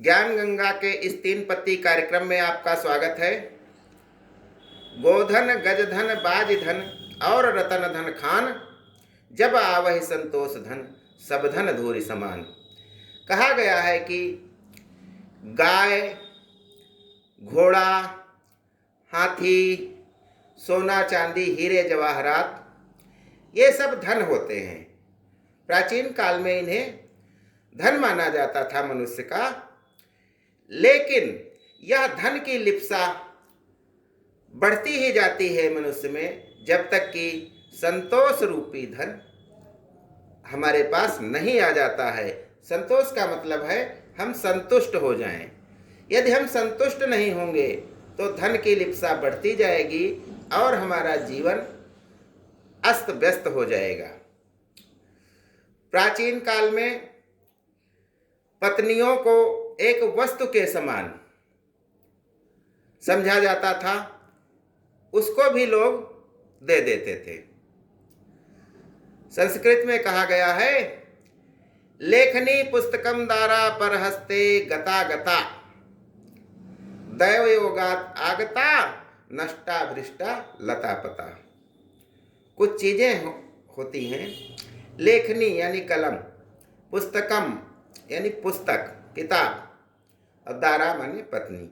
ज्ञान गंगा के इस 3 पत्ती कार्यक्रम में आपका स्वागत है। गोधन गजधन बाज धन और रतन धन खान, जब आवहि संतोष धन सब धन धूरि समान। कहा गया है कि गाय, घोड़ा, हाथी, सोना चांदी, हीरे जवाहरात, ये सब धन होते हैं। प्राचीन काल में इन्हें धन माना जाता था मनुष्य का, लेकिन यह धन की लिप्सा बढ़ती ही जाती है मनुष्य में, जब तक कि संतोष रूपी धन हमारे पास नहीं आ जाता है। संतोष का मतलब है हम संतुष्ट हो जाएं। यदि हम संतुष्ट नहीं होंगे तो धन की लिप्सा बढ़ती जाएगी और हमारा जीवन अस्त व्यस्त हो जाएगा। प्राचीन काल में पत्नियों को एक वस्तु के समान समझा जाता था, उसको भी लोग दे देते थे। संस्कृत में कहा गया है, लेखनी पुस्तकम दारा पर हस्ते गता गता, दैव योगात आगता नष्टा भ्रिष्टा लता पता। कुछ चीजें होती हैं, लेखनी यानी कलम, पुस्तकम यानी पुस्तक किताब, और दारा माने पत्नी।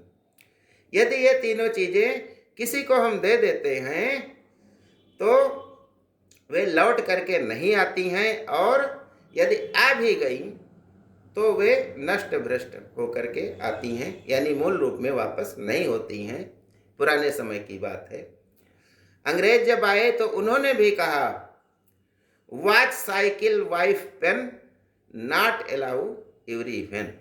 यदि ये तीनों चीजें किसी को हम दे देते हैं तो वे लौट करके नहीं आती हैं, और यदि आ भी गई तो वे नष्ट भ्रष्ट होकर के आती हैं, यानी मूल रूप में वापस नहीं होती हैं। पुराने समय की बात है। अंग्रेज जब आए तो उन्होंने भी कहा, watch, cycle, wife, pen, not allow every when.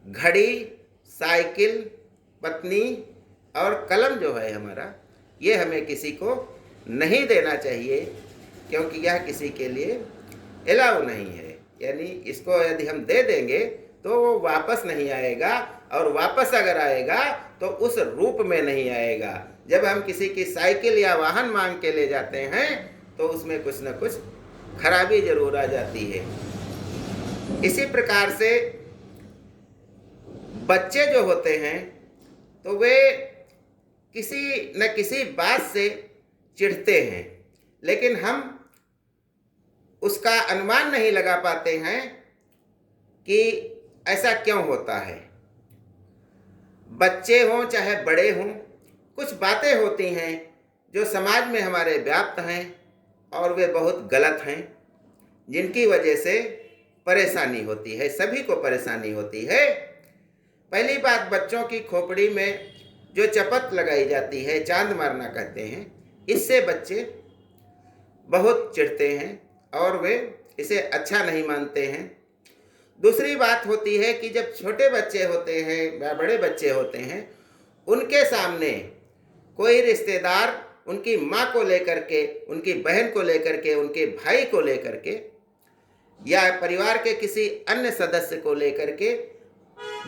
घड़ी, साइकिल, पत्नी और कलम जो है हमारा, ये हमें किसी को नहीं देना चाहिए, क्योंकि यह किसी के लिए अलाउ नहीं है। यानी इसको यदि हम दे देंगे तो वो वापस नहीं आएगा, और वापस अगर आएगा तो उस रूप में नहीं आएगा। जब हम किसी की साइकिल या वाहन मांग के ले जाते हैं तो उसमें कुछ न कुछ खराबी जरूर आ जाती है। इसी प्रकार से बच्चे जो होते हैं तो वे किसी न किसी बात से चिढ़ते हैं, लेकिन हम उसका अनुमान नहीं लगा पाते हैं कि ऐसा क्यों होता है। बच्चे हों चाहे बड़े हों, कुछ बातें होती हैं जो समाज में हमारे व्याप्त हैं और वे बहुत गलत हैं, जिनकी वजह से परेशानी होती है, सभी को परेशानी होती है। पहली बात, बच्चों की खोपड़ी में जो चपत लगाई जाती है, चांद मारना कहते हैं, इससे बच्चे बहुत चिढ़ते हैं और वे इसे अच्छा नहीं मानते हैं। दूसरी बात होती है कि जब छोटे बच्चे होते हैं या बड़े बच्चे होते हैं, उनके सामने कोई रिश्तेदार उनकी माँ को लेकर के, उनकी बहन को लेकर के, उनके भाई को लेकर के, या परिवार के किसी अन्य सदस्य को लेकर के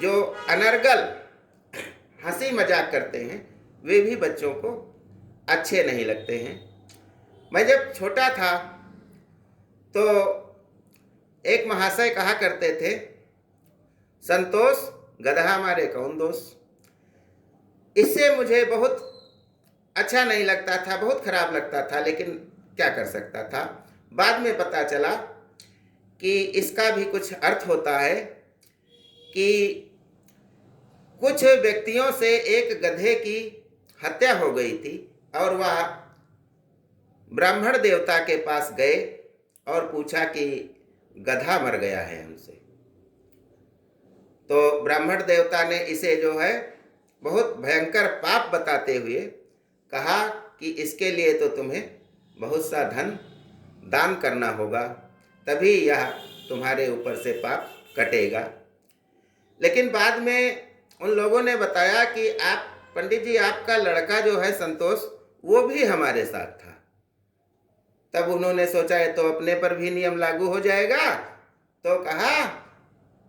जो अनर्गल हंसी मजाक करते हैं, वे भी बच्चों को अच्छे नहीं लगते हैं। मैं जब छोटा था तो एक महाशय कहा करते थे, संतोष गधा मारे कौन दोष। इससे मुझे बहुत अच्छा नहीं लगता था, बहुत खराब लगता था, लेकिन क्या कर सकता था। बाद में पता चला कि इसका भी कुछ अर्थ होता है कि कुछ व्यक्तियों से एक गधे की हत्या हो गई थी और वह ब्राह्मण देवता के पास गए और पूछा कि गधा मर गया है हमसे। तो ब्राह्मण देवता ने इसे जो है बहुत भयंकर पाप बताते हुए कहा कि इसके लिए तो तुम्हें बहुत सा धन दान करना होगा, तभी यह तुम्हारे ऊपर से पाप कटेगा। लेकिन बाद में उन लोगों ने बताया कि आप पंडित जी, आपका लड़का जो है संतोष, वो भी हमारे साथ था। तब उन्होंने सोचा है तो अपने पर भी नियम लागू हो जाएगा, तो कहा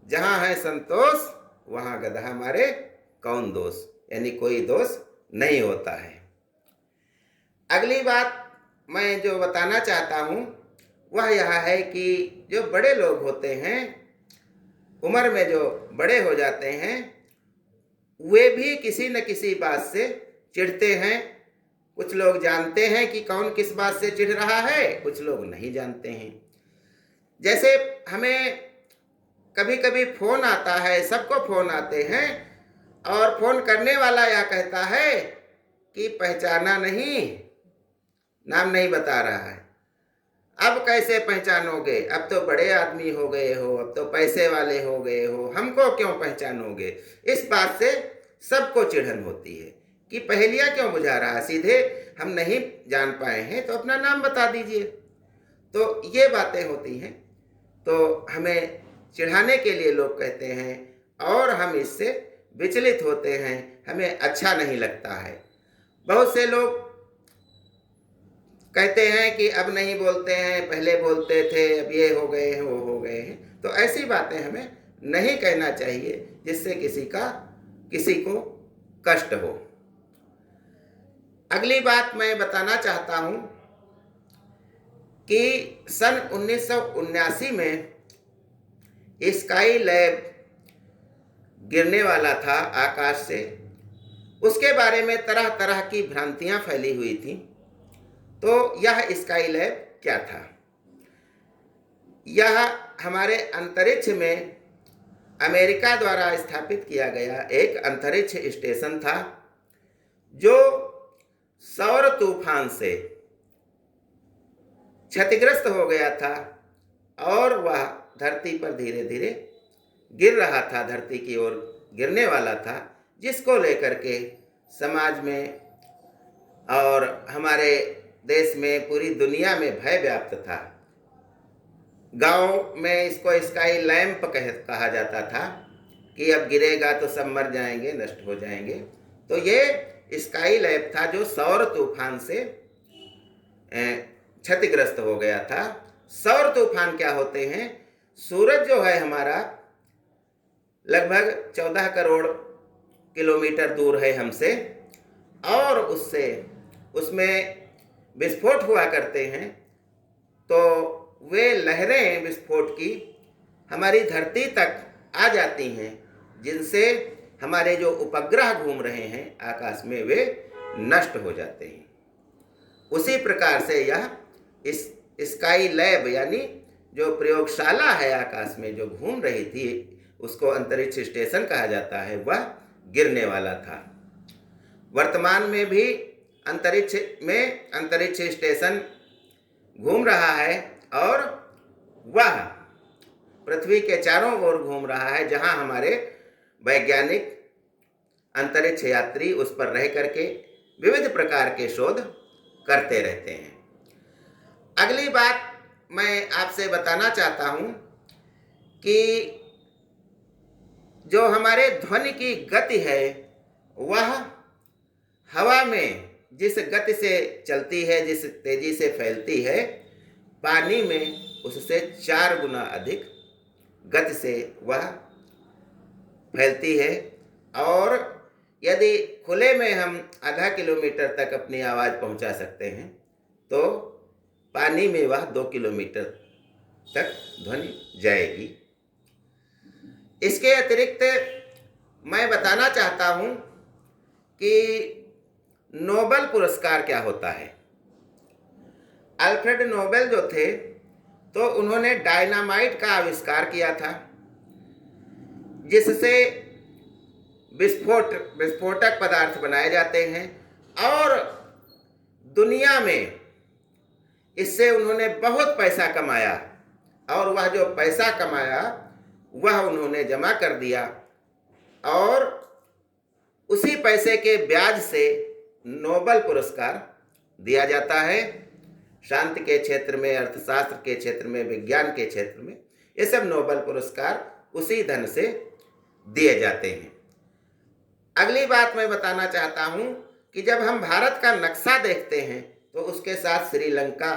जहां है संतोष वहां गधा मारे कौन दोष, यानी कोई दोष नहीं होता है। अगली बात मैं जो बताना चाहता हूं वह यह है कि जो बड़े लोग होते हैं उम्र में जो बड़े हो जाते हैं वे भी किसी न किसी बात से चिढ़ते हैं। कुछ लोग जानते हैं कि कौन किस बात से चिढ़ रहा है, कुछ लोग नहीं जानते हैं। जैसे हमें कभी कभी फोन आता है, सबको फोन आते हैं, और फोन करने वाला यह कहता है कि पहचाना नहीं, नाम नहीं बता रहा है। अब कैसे पहचानोगे, अब तो बड़े आदमी हो गए हो, अब तो पैसे वाले हो गए हो, हमको क्यों पहचानोगे। इस बात से सबको चिढ़न होती है कि पहेलियां क्यों बुझा रहा, सीधे हम नहीं जान पाए हैं तो अपना नाम बता दीजिए। तो ये बातें होती हैं, तो हमें चिढ़ाने के लिए लोग कहते हैं और हम इससे विचलित होते हैं, हमें अच्छा नहीं लगता है। बहुत से लोग कहते हैं कि अब नहीं बोलते हैं, पहले बोलते थे, अब ये हो गए हैं, वो हो गए हैं। तो ऐसी बातें हमें नहीं कहना चाहिए जिससे किसी को कष्ट हो। अगली बात मैं बताना चाहता हूं कि सन 1979 में स्काई लैब गिरने वाला था आकाश से। उसके बारे में तरह तरह की भ्रांतियां फैली हुई थी। तो यह स्काई लैब क्या था? यह हमारे अंतरिक्ष में अमेरिका द्वारा स्थापित किया गया एक अंतरिक्ष स्टेशन था जो सौर तूफान से क्षतिग्रस्त हो गया था और वह धरती पर धीरे धीरे गिर रहा था, धरती की ओर गिरने वाला था, जिसको लेकर के समाज में और हमारे देश में, पूरी दुनिया में भय व्याप्त था। गांव में इसको स्काई लैंप कहा जाता था कि अब गिरेगा तो सब मर जाएंगे, नष्ट हो जाएंगे। तो ये स्काई लैंप था जो सौर तूफान से क्षतिग्रस्त हो गया था। सौर तूफान क्या होते हैं? सूरज जो है हमारा लगभग 14 करोड़ किलोमीटर दूर है हमसे, और उसमें विस्फोट हुआ करते हैं। तो वे लहरें विस्फोट की हमारी धरती तक आ जाती हैं, जिनसे हमारे जो उपग्रह घूम रहे हैं आकाश में वे नष्ट हो जाते हैं। उसी प्रकार से यह इस स्काई लैब यानी जो प्रयोगशाला है आकाश में जो घूम रही थी, उसको अंतरिक्ष स्टेशन कहा जाता है, वह गिरने वाला था। वर्तमान में भी अंतरिक्ष स्टेशन घूम रहा है और वह पृथ्वी के चारों ओर घूम रहा है, जहां हमारे वैज्ञानिक अंतरिक्ष यात्री उस पर रह करके विविध प्रकार के शोध करते रहते हैं। अगली बात मैं आपसे बताना चाहता हूं कि जो हमारे ध्वनि की गति है वह हवा में जिस गति से चलती है, जिस तेजी से फैलती है, पानी में उससे 4 गुना अधिक गति से वह फैलती है। और यदि खुले में हम आधा किलोमीटर तक अपनी आवाज़ पहुंचा सकते हैं, तो पानी में वह 2 किलोमीटर तक ध्वनि जाएगी। इसके अतिरिक्त मैं बताना चाहता हूं कि नोबेल पुरस्कार क्या होता है। अल्फ्रेड नोबेल जो थे, तो उन्होंने डायनामाइट का आविष्कार किया था, जिससे विस्फोटक पदार्थ बनाए जाते हैं, और दुनिया में इससे उन्होंने बहुत पैसा कमाया, और वह जो पैसा कमाया वह उन्होंने जमा कर दिया, और उसी पैसे के ब्याज से नोबेल पुरस्कार दिया जाता है। शांति के क्षेत्र में, अर्थशास्त्र के क्षेत्र में, विज्ञान के क्षेत्र में, ये सब नोबेल पुरस्कार उसी धन से दिए जाते हैं। अगली बात मैं बताना चाहता हूं कि जब हम भारत का नक्शा देखते हैं तो उसके साथ श्रीलंका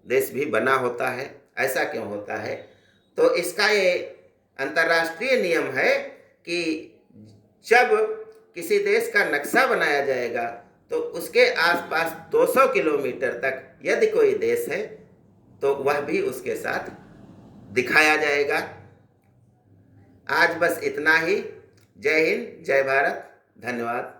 देश भी बना होता है। ऐसा क्यों होता है? तो इसका ये अंतर्राष्ट्रीय नियम है कि जब किसी देश का नक्शा बनाया जाएगा तो उसके आसपास 200 किलोमीटर तक यदि कोई देश है तो वह भी उसके साथ दिखाया जाएगा। आज बस इतना ही। जय हिंद, जय भारत, धन्यवाद।